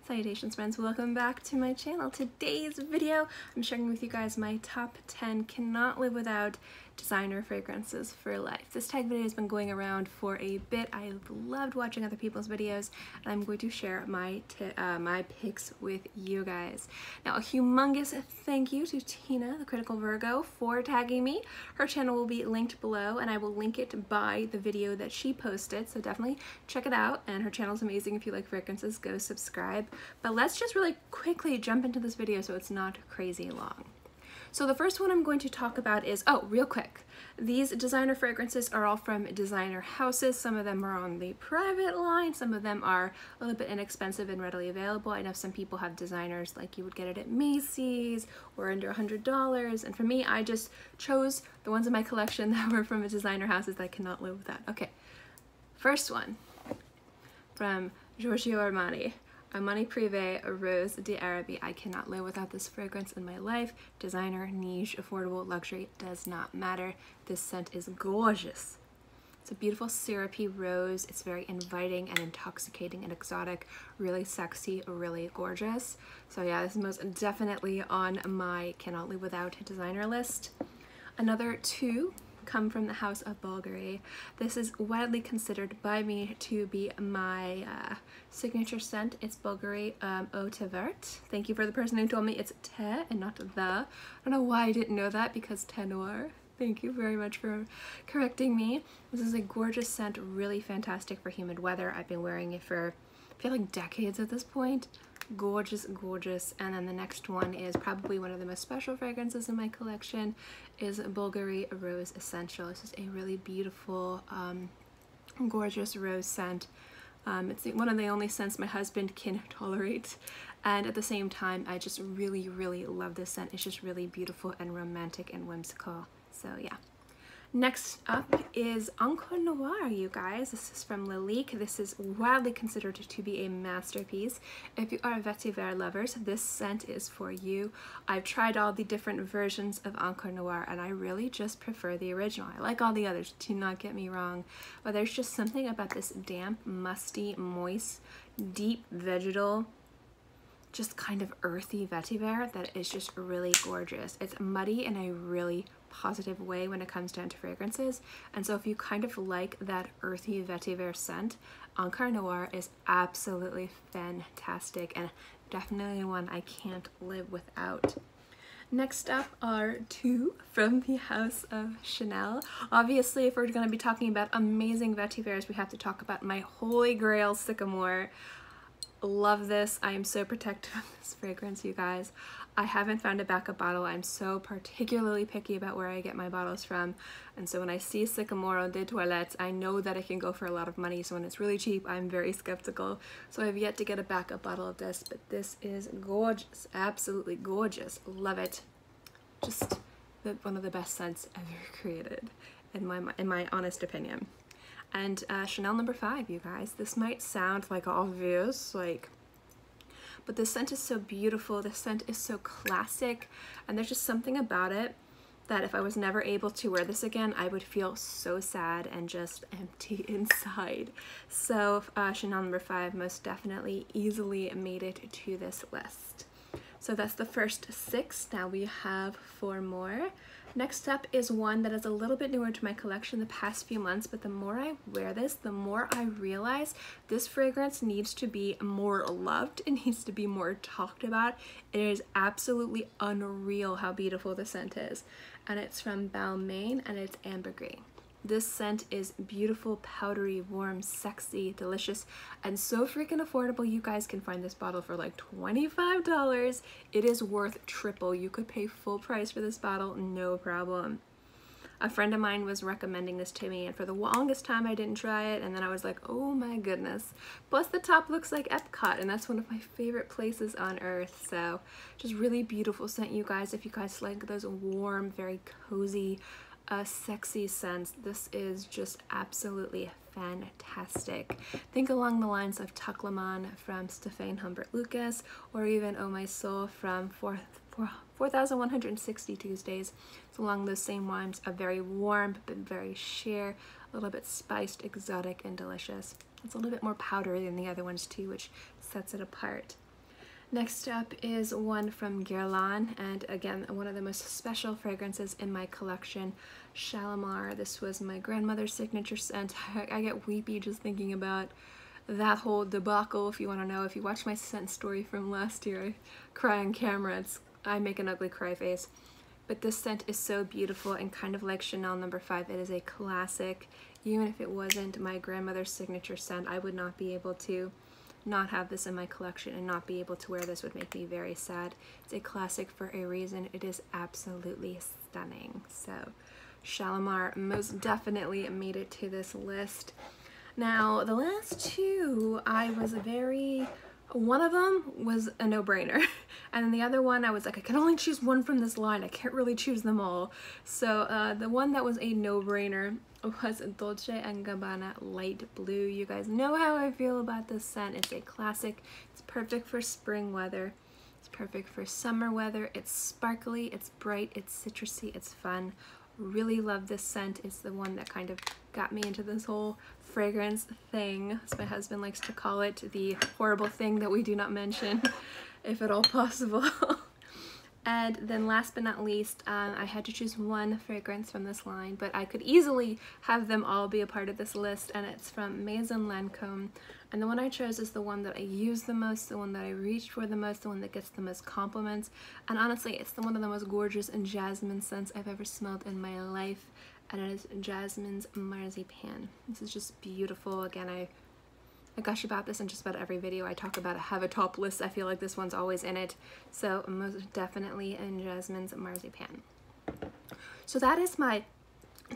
Salutations friends, welcome back to my channel. Today's video, I'm sharing with you guys my top 10 cannot live without designer fragrances for life. This tag video has been going around for a bit. I loved watching other people's videos and I'm going to share my picks with you guys. Now a humongous thank you to Tina, the Critical Virgo, for tagging me. Her channel will be linked below and I will link it by the video that she posted, so definitely check it out. And her channel's amazing. If you like fragrances, go subscribe. But let's just really quickly jump into this video so it's not crazy long. So the first one I'm going to talk about is, oh, real quick, these designer fragrances are all from designer houses. Some of them are on the private line, some of them are a little bit inexpensive and readily available. I know some people have designers like you would get it at Macy's or under $100, and for me, I just chose the ones in my collection that were from designer houses that I cannot live without. Okay, first one from Giorgio Armani. Armani Prive Rose d'Araby. I cannot live without this fragrance in my life. Designer, niche, affordable, luxury, does not matter. This scent is gorgeous. It's a beautiful syrupy rose. It's very inviting and intoxicating and exotic, really sexy, really gorgeous. So yeah, this is most definitely on my cannot live without designer list. Another two come from the house of Bvlgari. This is widely considered by me to be my signature scent. It's Bvlgari Eau de Vert. Thank you for the person who told me it's te and not the. I don't know why I didn't know that because te noir. Thank you very much for correcting me. This is a gorgeous scent, really fantastic for humid weather. I've been wearing it for, I feel like, decades at this point. Gorgeous, gorgeous. And then the next one is probably one of the most special fragrances in my collection, is Bvlgari Rose Essentielle. This is a really beautiful, gorgeous rose scent. It's one of the only scents my husband can tolerate, and at the same time I just really, really love this scent. It's just really beautiful and romantic and whimsical. So yeah. Next up is Encore Noir, you guys. This is from Lalique. This is widely considered to be a masterpiece. If you are vetiver lovers, this scent is for you. I've tried all the different versions of Encore Noir and I really just prefer the original. I like all the others, do not get me wrong, but there's just something about this damp, musty, moist, deep vegetal, just kind of earthy vetiver that is just really gorgeous. It's muddy in a really positive way when it comes down to fragrances, and so if you kind of like that earthy vetiver scent, Encore Noir is absolutely fantastic and definitely one I can't live without. Next up are two from the house of Chanel. Obviously, if we're going to be talking about amazing vetivers, we have to talk about my holy grail Sycamore. Love this. I am so protective of this fragrance, you guys. I haven't found a backup bottle. I'm so particularly picky about where I get my bottles from, and so when I see Sycamore de Toilettes, I know that it can go for a lot of money, so when it's really cheap, I'm very skeptical. So I've yet to get a backup bottle of this, but this is gorgeous. Absolutely gorgeous. Love it. Just one of the best scents ever created, in my honest opinion. And Chanel number 5, you guys. This might sound like obvious, but this scent is so beautiful. This scent is so classic, and there's just something about it that if I was never able to wear this again, I would feel so sad and just empty inside. So Chanel number 5 most definitely easily made it to this list. So that's the first 6. Now we have 4 more. Next up is one that is a little bit newer to my collection the past few months, but the more I wear this, the more I realize this fragrance needs to be more loved. It needs to be more talked about. It is absolutely unreal how beautiful the scent is. And it's from Balmain and it's Ambre Gris. This scent is beautiful, powdery, warm, sexy, delicious, and so freaking affordable. You guys can find this bottle for like $25. It is worth triple. You could pay full price for this bottle, no problem. A friend of mine was recommending this to me, and for the longest time I didn't try it, and then I was like, oh my goodness. Plus the top looks like Epcot, and that's one of my favorite places on earth. So just really beautiful scent, you guys. If you guys like those warm, very cozy, sexy scents, this is just absolutely fantastic. Think along the lines of Tucklaman from Stefan Humbert Lucas, or even Oh My Soul from 4160 Tuesdays. It's along those same lines, a very warm but very sheer, a little bit spiced, exotic, and delicious. It's a little bit more powdery than the other ones too, which sets it apart. Next up is one from Guerlain, and again, one of the most special fragrances in my collection, Shalimar. This was my grandmother's signature scent. I get weepy just thinking about that whole debacle. If you want to know, if you watch my scent story from last year, I cry on camera. I make an ugly cry face. But this scent is so beautiful, and kind of like Chanel No. 5, it is a classic. Even if it wasn't my grandmother's signature scent, I would not be able to not have this in my collection, and not be able to wear this would make me very sad. It's a classic for a reason. It is absolutely stunning. So Shalimar most definitely made it to this list. Now the last two, one of them was a no-brainer, and then the other one I was like, I can only choose one from this line, I can't really choose them all. So the one that was a no-brainer was Dolce & Gabbana Light Blue. You guys know how I feel about this scent. It's a classic. It's perfect for spring weather. It's perfect for summer weather. It's sparkly, it's bright, it's citrusy, it's fun. Really love this scent. It's the one that kind of got me into this whole fragrance thing, as my husband likes to call it, the horrible thing that we do not mention, if at all possible. And then last but not least, I had to choose one fragrance from this line, but I could easily have them all be a part of this list, and it's from Maison Lancome. And the one I chose is the one that I use the most, the one that I reach for the most, the one that gets the most compliments. And honestly, it's one of the most gorgeous and jasmine scents I've ever smelled in my life, and it is Jasmine's Marzipan. This is just beautiful. Again, I gush about this in just about every video I talk about. I have a top list. I feel like this one's always in it. So most definitely in Jasmine's Marzipan. So that is my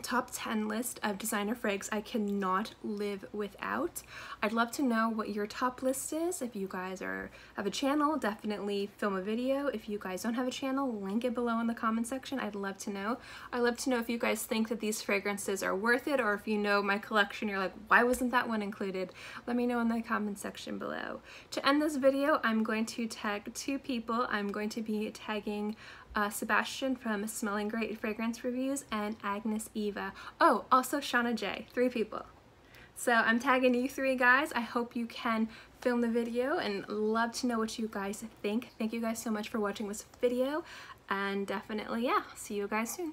top 10 list of designer frags I cannot live without. I'd love to know what your top list is. If you guys have a channel, definitely film a video. If you guys don't have a channel, link it below in the comment section. I'd love to know. I'd love to know if you guys think that these fragrances are worth it, or if you know my collection, you're like, why wasn't that one included? Let me know in the comment section below. To end this video, I'm going to tag two people. I'm going to be tagging Sebastian from Smelling Great Fragrance Reviews and Agnes Eva. Oh, also Shana J. 3 people. So I'm tagging you 3 guys. I hope you can film the video, and love to know what you guys think. Thank you guys so much for watching this video, and definitely, yeah, see you guys soon.